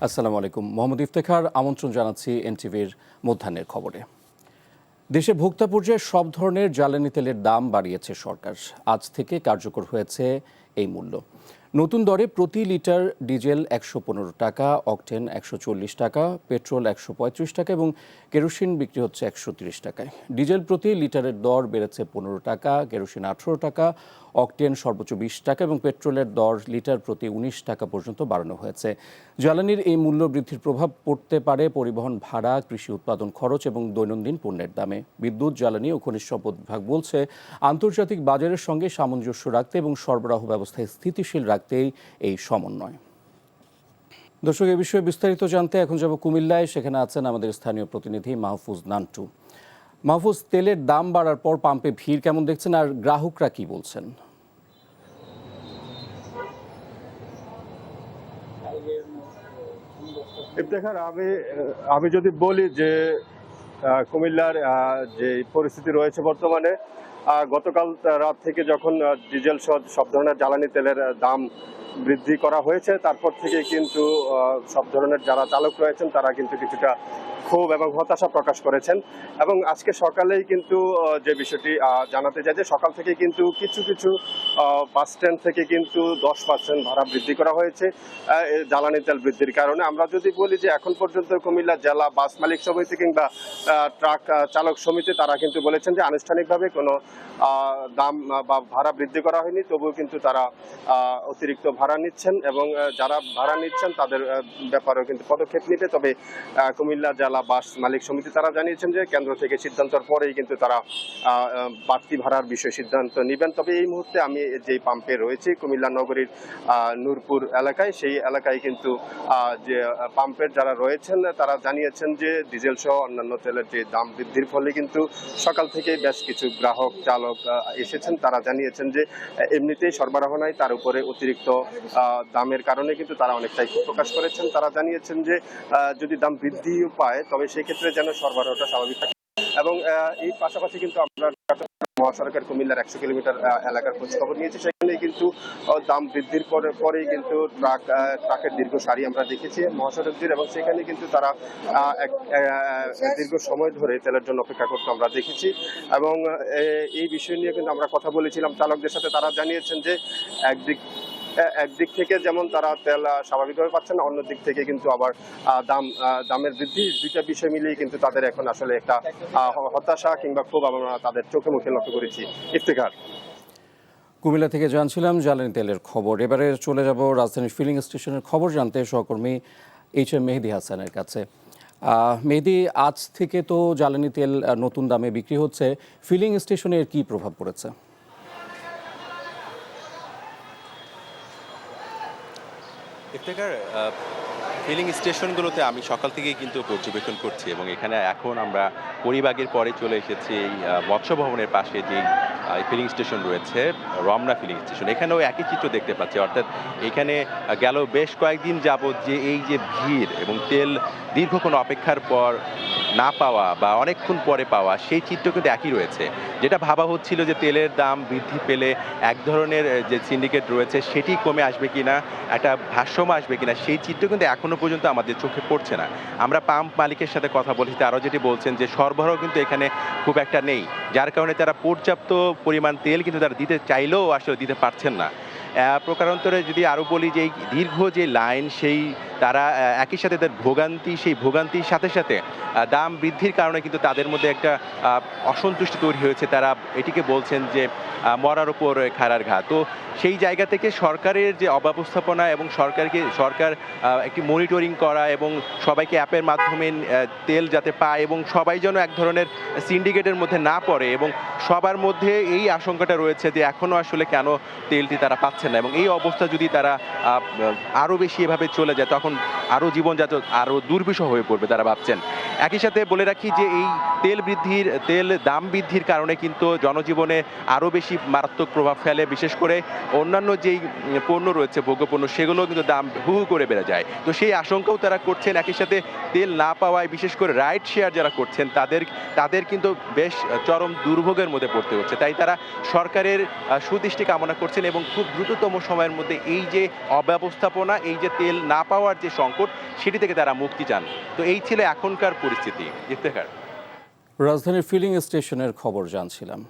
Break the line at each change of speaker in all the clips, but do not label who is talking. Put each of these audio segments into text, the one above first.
আসসালামু আলাইকুম। মোহাম্মদ ইফতেখার আমন্ত্রণ জানাচ্ছি এনটিভির মধ্যাহ্নের খবরে। দেশে ভোক্তা পর্যায়ে সব ধরনের জ্বালানি তেলের দাম বাড়িয়েছে সরকার। আজ থেকে কার্যকর হয়েছে এই মূল্য। নতুন দরে প্রতি লিটার ডিজেল ১১৫ টাকা, অকটেন ১৪০ টাকা, পেট্রোল ১৩৫ টাকা এবং কেরোসিন বিক্রি হচ্ছে ১৩০ টাকায়। ডিজেল প্রতি লিটারের দর বেড়েছে ১৫ টাকা, কেরোসিন ১৮ টাকা, অকটেন সর্বোচ্চ ২০ টাকা এবং পেট্রোলের দর লিটার প্রতি ১৯ টাকা পর্যন্ত বাড়ানো হয়েছে। জ্বালানির এই মূল্য বৃদ্ধির প্রভাব পড়তে পারে পরিবহন ভাড়া, কৃষি উৎপাদন খরচ এবং দৈনন্দিন পণ্যের দামে। বিদ্যুৎ, জ্বালানি ও খনিজ সম্পদ বিভাগ বলছে, আন্তর্জাতিক বাজারের সঙ্গে সামঞ্জস্য রাখতে এবং সরবরাহ ব্যবস্থায় স্থিতিশীল রাখতেই এই সমন্বয়। দর্শক, এ বিষয়ে বিস্তারিত জানতে এখন যাব কুমিল্লায়। সেখানে আছেন আমাদের স্থানীয় প্রতিনিধি মাহফুজ নান্টু। মাহফুজ, তেলের দাম বাড়ার পর পাম্পে ভিড় কেমন দেখছেন আর গ্রাহকরা কি বলছেন?
ইফতেখার, আমি যদি বলি যে কুমিল্লার যে পরিস্থিতি রয়েছে বর্তমানে, গতকাল রাত থেকে যখন ডিজেল সব ধরনের জ্বালানি তেলের দাম বৃদ্ধি করা হয়েছে, তারপর থেকে কিন্তু সব ধরনের যারা চালক রয়েছেন তারা কিন্তু কিছুটা ক্ষোভ এবং হতাশা প্রকাশ করেছেন। এবং আজকে সকালেই কিন্তু যে বিষয়টি জানাতে চাই যে সকাল থেকে কিন্তু কিছু কিছু বাস স্ট্যান্ড থেকে কিন্তু 10% ভাড়া বৃদ্ধি করা হয়েছে জ্বালানি তেল বৃদ্ধির কারণে। আমরা যদি বলি যে এখন পর্যন্ত কুমিল্লা জেলা বাস মালিক সমিতি কিংবা ট্রাক চালক সমিতি তারা কিন্তু বলেছেন যে আনুষ্ঠানিকভাবে কোনো দাম বা ভাড়া বৃদ্ধি করা হয়নি, তবুও কিন্তু তারা অতিরিক্ত ভাড়া নিচ্ছেন এবং যারা ভাড়া নিচ্ছেন তাদের ব্যাপারেও কিন্তু পদক্ষেপ নিতে। তবে কুমিল্লা জেলা বাস মালিক সমিতি তারা জানিয়েছেন যে কেন্দ্র থেকে সিদ্ধান্তের পরেই কিন্তু তারা বাড়তি ভাড়ার বিষয়ে সিদ্ধান্ত নেবেন। তবে এই মুহূর্তে আমি যে পাম্পে রয়েছি কুমিল্লা নগরীর নূরপুর এলাকায়, সেই এলাকায় কিন্তু যে পাম্পের যারা রয়েছেন তারা জানিয়েছেন যে ডিজেল সহ অন্যান্য তেলের যে দাম বৃদ্ধির ফলে কিন্তু সকাল থেকে বেশ কিছু গ্রাহক চালক এসেছেন। তারা জানিয়েছেন যে এমনিতেই সরবরাহ নাই, তার উপরে অতিরিক্ত দামের কারণে কিন্তু তারা অনেকটাই ক্ষোভ প্রকাশ করেছেন। তারা জানিয়েছেন যে যদি দাম বৃদ্ধিও পায় তবে সেক্ষেত্রে যেন সরবরাহটা স্বাভাবিক থাকে। এবং এই পাশাপাশি কিন্তু আমরা মহাসড়কের কুমিল্লার 100 কিলোমিটার এলাকার খোঁজ খবর নিয়েছি, সেখানে কিন্তু দাম বৃদ্ধির পরেই কিন্তু ট্রাকের দীর্ঘ সারি আমরা দেখেছি মহাসড়ক দিয়ে, এবং সেখানে কিন্তু তারা দীর্ঘ সময় ধরে তেলের জন্য অপেক্ষা করতে আমরা দেখেছি। এবং এই বিষয় নিয়ে কিন্তু আমরা কথা বলেছিলাম চালকদের সাথে। তারা জানিয়েছেন যে একদিক থেকে যেমন তারা তেল স্বাভাবিকভাবে পাচ্ছেন, অন্য দিক থেকে কিন্তু আবার দামের বৃদ্ধি, দুইটা বিষয় মিলিয়ে কিন্তু তাদের এখন আসলে একটা হতাশা কিংবা ক্ষোভ আমরা তাদের চোখে মুখে লক্ষ্য করেছি। ইফতেখার,
কুমিল্লা থেকে জানছিলাম জ্বালানি তেলের খবর। এবারে চলে যাব রাজধানীর ফিলিং স্টেশনের খবর জানতে সহকর্মী HM মেহেদি হাসানের কাছে। মেহেদি, আজ থেকে তো জ্বালানি তেল নতুন দামে বিক্রি হচ্ছে, ফিলিং স্টেশনের কি প্রভাব পড়েছে?
ইফতেখার, ফিলিং স্টেশনগুলোতে আমি সকাল থেকেই কিন্তু পর্যবেক্ষণ করছি এবং এখানে এখন আমরা পরিবাগের পরে চলে এসেছি এই মৎস্য ভবনের পাশে যেই ফিলিং স্টেশন রয়েছে, রমনা ফিলিং স্টেশন। এখানেও একই চিত্র দেখতে পাচ্ছি, অর্থাৎ এখানে গেল বেশ কয়েকদিন যাবৎ যে এই যে ভিড় এবং তেল দীর্ঘক্ষণ অপেক্ষার পর না পাওয়া বা অনেকক্ষণ পরে পাওয়া, সেই চিত্র কিন্তু একই রয়েছে। যেটা ভাবা হচ্ছিল যে তেলের দাম বৃদ্ধি পেলে এক ধরনের যে সিন্ডিকেট রয়েছে সেটি কমে আসবে কিনা, একটা ভারসাম্য আসবে কিনা, সেই চিত্র কিন্তু এখনো পর্যন্ত আমাদের চোখে পড়ছে না। আমরা পাম্প মালিকের সাথে কথা বলেছি, তারাও যেটি বলছেন যে সরবরাহ কিন্তু এখানে খুব একটা নেই, যার কারণে তারা পর্যাপ্ত পরিমাণ তেল কিন্তু তারা দিতে চাইলেও আসলে দিতে পারছেন না। প্রকারান্তরে যদি আরও বলি যে এই দীর্ঘ যে লাইন, সেই তারা একই সাথে তাদের ভোগান্তি, সেই ভোগান্তির সাথে সাথে দাম বৃদ্ধির কারণে কিন্তু তাদের মধ্যে একটা অসন্তুষ্টি তৈরি হয়েছে। তারা এটিকে বলছেন যে মরার উপর খাড়ার ঘা। তো সেই জায়গা থেকে সরকারের যে অব্যবস্থাপনা এবং সরকার একটি মনিটরিং করা এবং সবাইকে অ্যাপের মাধ্যমে তেল যাতে পায় এবং সবাই যেন এক ধরনের সিন্ডিকেটের মধ্যে না পড়ে, এবং সবার মধ্যে এই আশঙ্কাটা রয়েছে যে এখনও আসলে কেন তেলটি তারা পাচ্ছে না, এবং এই অবস্থা যদি তারা আরও বেশি এভাবে চলে যায় তখন আরও জীবনযাত্রা আরও দুর্বিষহ হয়ে পড়বে তারা ভাবছেন। একই সাথে বলে রাখি যে এই তেল দাম বৃদ্ধির কারণে কিন্তু জনজীবনে আরও বেশি মারাত্মক প্রভাব ফেলে। বিশেষ করে অন্যান্য যেই পণ্য রয়েছে, ভোগ্যপণ্য, সেগুলো কিন্তু দাম হু হু করে বেড়ে যায়। তো সেই আশঙ্কাও তারা করছেন। একই সাথে তেল না পাওয়ায় বিশেষ করে রাইড শেয়ার যারা করছেন তাদের কিন্তু বেশ চরম দুর্ভোগের মধ্যে পড়তে হচ্ছে। তাই তারা সরকারের সুদৃষ্টি কামনা করছেন এবং খুব দ্রুততম সময়ের মধ্যে এই যে অব্যবস্থাপনা, এই যে তেল না পাওয়ার যে সংকট, সংকট, সেটি থেকে তারা মুক্তি চান। তো এই ছিল এখনকার পরিস্থিতি। ইফতেখার।
রাজধানীর ফিলিং স্টেশনের খবর জানছিলাম।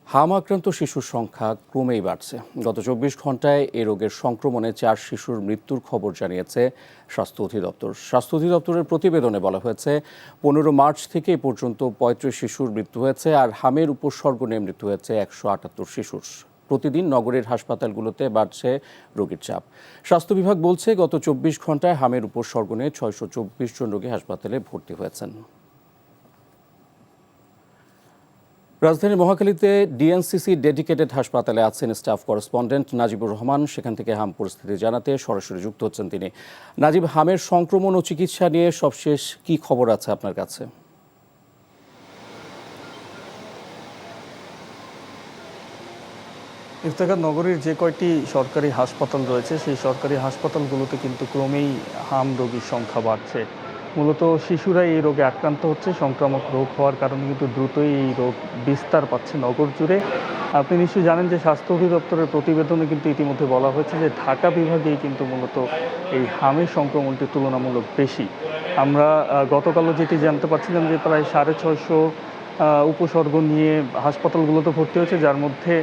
হাম আক্রান্ত শিশুর সংখ্যা ক্রমেই বাড়ছে। গত 24 ঘন্টায় এ রোগের সংক্রমণে 4 শিশুর মৃত্যুর খবর জানিয়েছে স্বাস্থ্য অধিদপ্তর। স্বাস্থ্য অধিদপ্তরের প্রতিবেদনে বলা হয়েছে 15 মার্চ থেকে এ পর্যন্ত 35 শিশুর মৃত্যু হয়েছে, আর হামের উপসর্গ নিয়ে মৃত্যু হয়েছে 178 শিশুর। প্রতিদিন নগরের হাসপাতালগুলোতে বাড়ছে রোগীর চাপ। স্বাস্থ্য বিভাগ বলছে গত 24 ঘন্টায় হামের উপসর্গ নিয়ে 624 জন রোগী হাসপাতালে ভর্তি হয়েছেন। রাজধানীর মহাখালীতে ডিএনসিসি ডেডিকেটেড হাসপাতালে আছেন স্টাফ করেসপন্ডেন্ট নাজিবুর রহমান। সেখান থেকে হাম পরিস্থিতি জানাতে সরাসরি যুক্ত হচ্ছেন তিনি। নাজিব, হামের সংক্রমণ ও চিকিৎসা নিয়ে সবশেষ কি খবর আছে আপনার কাছে?
ইফতেখার, নগরীর যে কয়টি সরকারি হাসপাতাল রয়েছে সেই সরকারি হাসপাতালগুলোতে কিন্তু ক্রমেই হাম রোগীর সংখ্যা বাড়ছে। মূলত শিশুরা এই রোগে আক্রান্ত হচ্ছে। সংক্রামক রোগ হওয়ার কারণে কিন্তু দ্রুতই এই রোগ বিস্তার পাচ্ছে নগর জুড়ে। আপনি নিশ্চয়ই জানেন যে স্বাস্থ্য অধিদপ্তরের প্রতিবেদনে কিন্তু ইতিমধ্যে বলা হয়েছে যে ঢাকা বিভাগেই কিন্তু মূলত এই হামের সংক্রমণটি তুলনামূলক বেশি। আমরা গতকালও যেটি জানতে পারছিলাম যে প্রায় 650 উপসর্গ নিয়ে হাসপাতালগুলোতে ভর্তি হয়েছে, যার মধ্যে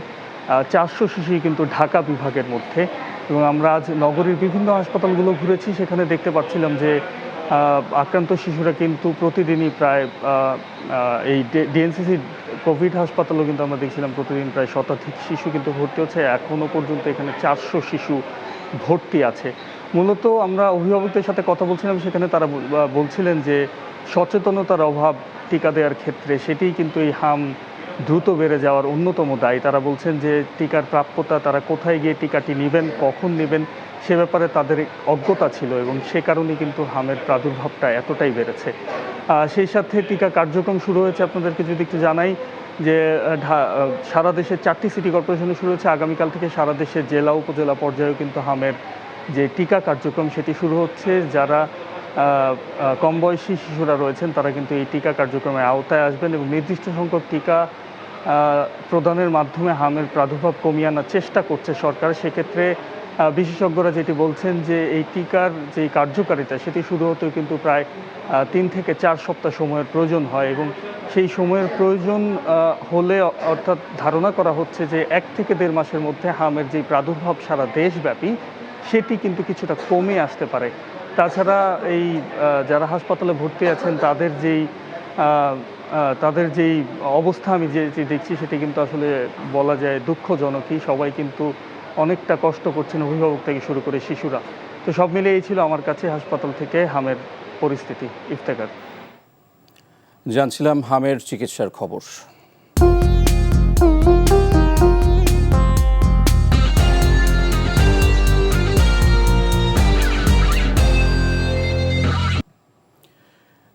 400 শিশুই কিন্তু ঢাকা বিভাগের মধ্যে। এবং আমরা আজ নগরীর বিভিন্ন হাসপাতালগুলো ঘুরেছি, সেখানে দেখতে পাচ্ছিলাম যে আক্রান্ত শিশুরা কিন্তু প্রতিদিনই প্রায় এই ডিএনসিসি কোভিড হাসপাতালেও কিন্তু আমরা দেখছিলাম প্রতিদিন প্রায় শতাধিক শিশু কিন্তু ভর্তি হচ্ছে। এখনও পর্যন্ত এখানে 400 শিশু ভর্তি আছে। মূলত আমরা অভিভাবকদের সাথে কথা বলছিলাম, সেখানে তারা বলছিলেন যে সচেতনতার অভাব টিকা দেওয়ার ক্ষেত্রে, সেটিই কিন্তু এই হাম দ্রুত বেড়ে যাওয়ার অন্যতম দায়ী। তারা বলছেন যে টিকার প্রাপ্যতা, তারা কোথায় গিয়ে টিকাটি নেবেন, কখন নেবেন, সে ব্যাপারে তাদের অজ্ঞতা ছিল এবং সে কারণেই কিন্তু হামের প্রাদুর্ভাবটা এতটাই বেড়েছে। সেই সাথে টিকা কার্যক্রম শুরু হয়েছে। আপনাদেরকে যদি একটু জানাই যে সারা দেশে 4টি সিটি কর্পোরেশনে শুরু হচ্ছে। আগামীকাল থেকে সারা দেশে জেলা উপজেলা পর্যায়েও কিন্তু হামের যে টিকা কার্যক্রম সেটি শুরু হচ্ছে। যারা কম বয়সী শিশুরা রয়েছেন তারা কিন্তু এই টিকা কার্যক্রমের আওতায় আসবেন এবং নির্দিষ্ট সংখ্যক টিকা প্রদানের মাধ্যমে হামের প্রাদুর্ভাব কমিয়ে আনার চেষ্টা করছে সরকার। সেক্ষেত্রে বিশেষজ্ঞরা যেটি বলছেন যে এই টিকার যে কার্যকারিতা সেটি শুরু হতেও কিন্তু প্রায় 3 থেকে 4 সপ্তাহ সময়ের প্রয়োজন হয় এবং সেই সময়ের প্রয়োজন হলে, অর্থাৎ ধারণা করা হচ্ছে যে 1 থেকে 1.5 মাসের মধ্যে হামের যে প্রাদুর্ভাব সারা দেশব্যাপী সেটি কিন্তু কিছুটা কমে আসতে পারে। তাছাড়া এই যারা হাসপাতালে ভর্তি আছেন তাদের যেই অবস্থা আমি যে দেখছি সেটি কিন্তু আসলে বলা যায় দুঃখজনকই। সবাই কিন্তু অনেকটা কষ্ট করছেন, অভিভাবক থেকে শুরু করে শিশুরা। তো সব মিলে এই ছিল আমার কাছে হাসপাতাল থেকে হামের পরিস্থিতি। ইফতেখার,
জানছিলাম হামের চিকিৎসার খবর।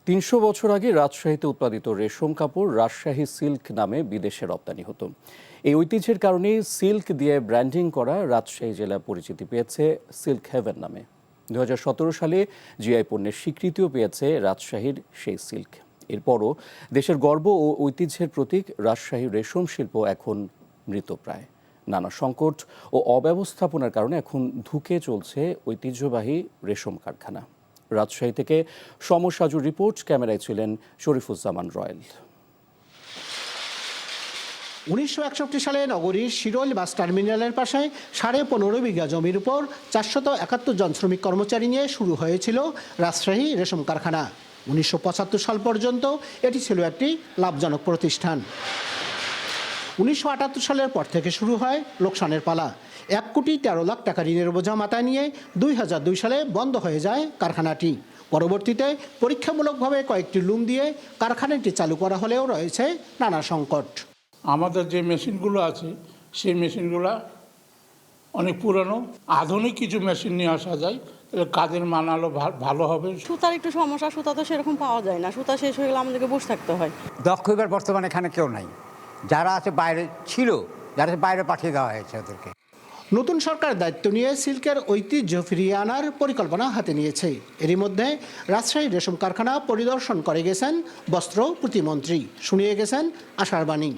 তিনশো বছর আগে রাজশাহীতে উৎপাদিত রেশম কাপড় রাজশাহী সিল্ক নামে বিদেশে রপ্তানি হতো। এই ঐতিহ্যের কারণেই সিল্ক দিয়ে ব্র্যান্ডিং করা রাজশাহী জেলা পরিচিতি পেয়েছে সিল্ক হেভেন নামে। 2017 সালে জিআই পণ্যের স্বীকৃতিও পেয়েছে রাজশাহীর সেই সিল্ক। এরপরও দেশের গর্ব ও ঐতিহ্যের প্রতীক রাজশাহী রেশম শিল্প এখন মৃতপ্রায়। নানা সংকট ও অব্যবস্থাপনার কারণে এখন ধুঁকে চলছে ঐতিহ্যবাহী রেশম কারখানা। রাজশাহী থেকে সমসাজুর রিপোর্ট, ক্যামেরায় ছিলেন শরীফুজ্জামান রয়েল।
1961 সালে নগরীর শিরোল বাস টার্মিনালের পাশে 15.5 বিঘা জমির উপর 471 জন শ্রমিক কর্মচারী নিয়ে শুরু হয়েছিল রাজশাহী রেশম কারখানা। 1975 সাল পর্যন্ত এটি ছিল একটি লাভজনক প্রতিষ্ঠান। 1978 সালের পর থেকে শুরু হয় লোকসানের পালা। 1,13,00,000 টাকা ঋণের বোঝা মাথায় নিয়ে 2002 সালে বন্ধ হয়ে যায় কারখানাটি। পরবর্তীতে পরীক্ষামূলকভাবে কয়েকটি লুম দিয়ে কারখানাটি চালু করা হলেও রয়েছে নানা সংকট।
আমাদের যে মেশিনগুলো আছে সেই মেশিনগুলো অনেক পুরানো। আধুনিক কিছু মেশিন নিয়ে আসা যায়, তাহলে কাজের মান আলো ভালো হবে।
সুতার একটু সমস্যা, সুতা তো সেরকম পাওয়া যায় না। সুতা শেষ হয়ে গেলে আমাদেরকে বসে থাকতে হয়।
দক্ষ এবার বর্তমানে এখানে কেউ নাই, যারা আছে বাইরে ছিল, যারা বাইরে পাঠিয়ে দেওয়া হয়েছে ওদেরকে।
নতুন সরকার দায়িত্ব নিয়ে সিল্কের ঐতিহ্য ফিরিয়ে আনার পরিকল্পনা হাতে নিয়েছে। এরই মধ্যে রাজশাহী রেশম কারখানা পরিদর্শন করে গেছেন বস্ত্র প্রতিমন্ত্রী, শুনিয়ে গেছেন আশার বাণী।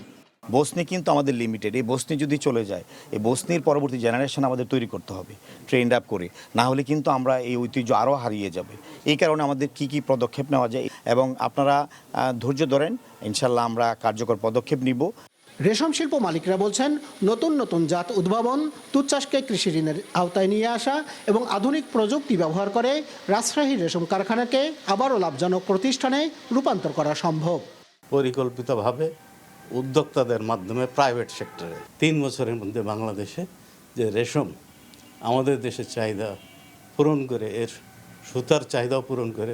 বসনি কিন্তু আমাদের লিমিটেড। এই বসনি যদি চলে যায়, এই বসনির পরবর্তী জেনারেশন আমাদের তৈরি করতে হবে ট্রেন্ড আপ করে, না হলে কিন্তু আমরা এই ঐতিহ্য আরও হারিয়ে যাবে। এই কারণে আমাদের কি পদক্ষেপ নেওয়া যায়, এবং আপনারা ধৈর্য ধরেন, ইনশাল্লাহ আমরা কার্যকর পদক্ষেপ নিব।
রেশম শিল্প মালিকরা বলছেন, নতুন নতুন জাত উদ্ভাবন, তুঁত চাষকে কৃষি ঋণের আওতায় নিয়ে আসা এবং আধুনিক প্রযুক্তি ব্যবহার করে রাজশাহী রেশম কারখানাকে আবারও লাভজনক প্রতিষ্ঠানে রূপান্তর করা সম্ভব।
পরিকল্পিতভাবে উদ্যোক্তাদের মাধ্যমে প্রাইভেট সেক্টরে 3 বছরের মধ্যে বাংলাদেশে যে রেশম আমাদের দেশের চাহিদা পূরণ করে, এর সুতার চাহিদাও পূরণ করে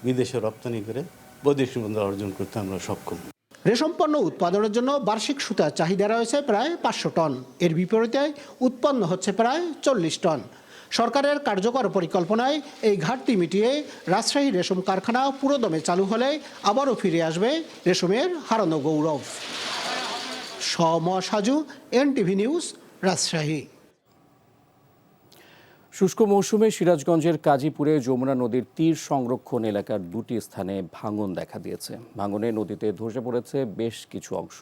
বিদেশে রপ্তানি করে বৈদেশিক মুদ্রা অর্জন করতে আমরা সক্ষম।
রেশম পণ্য উৎপাদনের জন্য বার্ষিক সুতার চাহিদা রয়েছে প্রায় 500 টন। এর বিপরীতে উৎপন্ন হচ্ছে প্রায় 40 টন। সরকারের কার্যকর পরিকল্পনায় এই ঘাটতি মিটিয়ে রাজশাহী রেশম কারখানা পুরোদমে চালু হলে আবারও ফিরে আসবে রেশমের হারানো গৌরব। Saju, NTV news, Rajshahi.
শুষ্ক মৌসুমে সিরাজগঞ্জের কাজীপুরে যমুনা নদীর তীর সংরক্ষণ এলাকার 2টি স্থানে ভাঙন দেখা দিয়েছে। ভাঙনে নদীতে ধসে পড়েছে বেশ কিছু অংশ।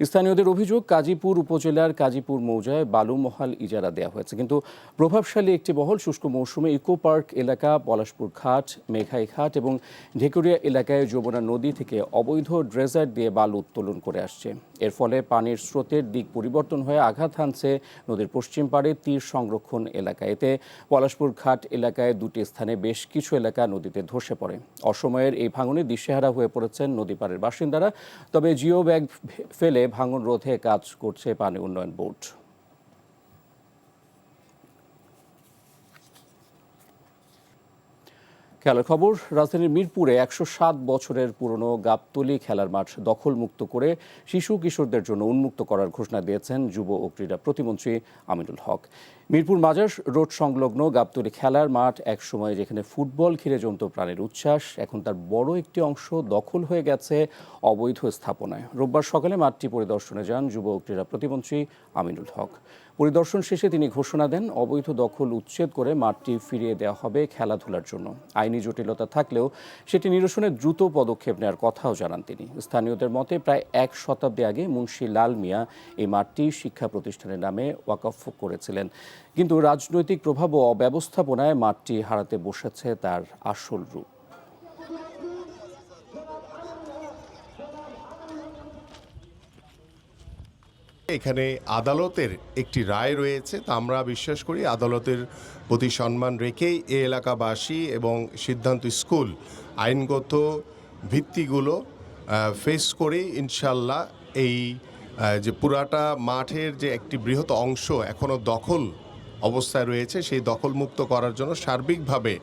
স্থানীয়দের অভিযোগ, কাজীপুর উপজেলার কাজীপুর মৌজায় বালুমহাল ইজারা দেওয়া হয়েছে, কিন্তু প্রভাবশালী একটি মহল শুষ্ক মৌসুমে ইকো পার্ক এলাকা, পলাশপুর ঘাট, মেঘাই ঘাট এবং ঢেকুরিয়া এলাকায় যমুনা নদী থেকে অবৈধ ড্রেজার দিয়ে বালু উত্তোলন করে আসছে। এর ফলে পানির স্রোতের দিক পরিবর্তন হয়ে আঘাত হানছে নদীর পশ্চিম পাড়ে তীর সংরক্ষণ এলাকায়। এতে পলাশপুর ঘাট এলাকায় 2টি স্থানে বেশ কিছু এলাকা নদীতে ধসে পড়ে। অসময়ের এই ভাঙনে দিশেহারা হয়ে পড়েছেন নদী পাড়ের বাসিন্দারা। তবে জিও ব্যাগ ফেলে ভাঙন রোধে কাজ করছে পানি উন্নয়ন বোর্ড। খেলার খবর, রাজধানীর মিরপুরে 107 বছরের পুরনো গাবতলী খেলার মাঠ দখলমুক্ত করে শিশু কিশোরদের জন্য উন্মুক্ত করার ঘোষণা দিয়েছেন যুব ও ক্রীড়া প্রতিমন্ত্রী আমিনুল হক। মিরপুর মাজার রোড সংলগ্ন গাবতলী খেলার মাঠ একসময় যেখানে ফুটবল ঘিরে জমত প্রাণের উচ্ছ্বাস, এখন তার বড় একটি অংশ দখল হয়ে গেছে অবৈধ স্থাপনায়। রোববার সকালে মাঠটি পরিদর্শনে যান যুব ও ক্রীড়া প্রতিমন্ত্রী আমিনুল হক। পরিদর্শন শেষে তিনি ঘোষণা দেন, অবৈধ দখল উচ্ছেদ করে মাঠটি ফিরিয়ে দেওয়া হবে খেলাধুলার জন্য। আইনি জটিলতা থাকলেও সেটি নিরসনে দ্রুত পদক্ষেপ নেওয়ার কথাও জানান তিনি। স্থানীয়দের মতে প্রায় 1 শতাব্দী আগে মুন্সি লাল মিয়া এই মাঠটি শিক্ষা প্রতিষ্ঠানের নামে ওয়াকফ করেছিলেন, কিন্তু রাজনৈতিক প্রভাব ও অব্যবস্থাপনায় মাঠটি হারাতে বসেছে তার আসল রূপ।
এখানে আদালতের একটি রায় রয়েছে, তা আমরা বিশ্বাস করি আদালতের প্রতি সম্মান রেখেই এই এলাকাবাসী এবং সিদ্ধান্ত স্কুল আইনগত ভিত্তিগুলো ফেস করে ইনশাল্লাহ এই যে পুরাটা মাঠের যে একটি বৃহৎ অংশ এখনও দখল অবস্থায় রয়েছে, সেই দখলমুক্ত করার জন্য সার্বিকভাবে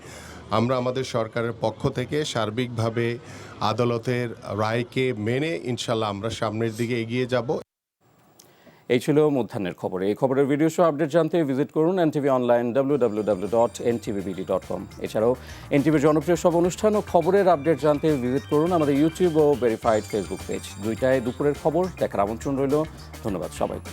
আমরা আমাদের সরকারের পক্ষ থেকে সার্বিকভাবে আদালতের রায়কে মেনে ইনশাল্লাহ আমরা সামনের দিকে এগিয়ে যাব।
এই ছিল মধ্যাহ্নের খবর। এই খবরের ভিডিও সহ আপডেট জানতে ভিজিট করুন এনটিভি অনলাইন www.ntvbd.com। এছাড়াও এনটিভির জনপ্রিয় সব অনুষ্ঠান ও খবরের আপডেট জানতে ভিজিট করুন আমাদের ইউটিউব ও ভেরিফাইড ফেসবুক পেজ। 2টায় দুপুরের খবর দেখার আমন্ত্রণ রইল। ধন্যবাদ সবাইকে।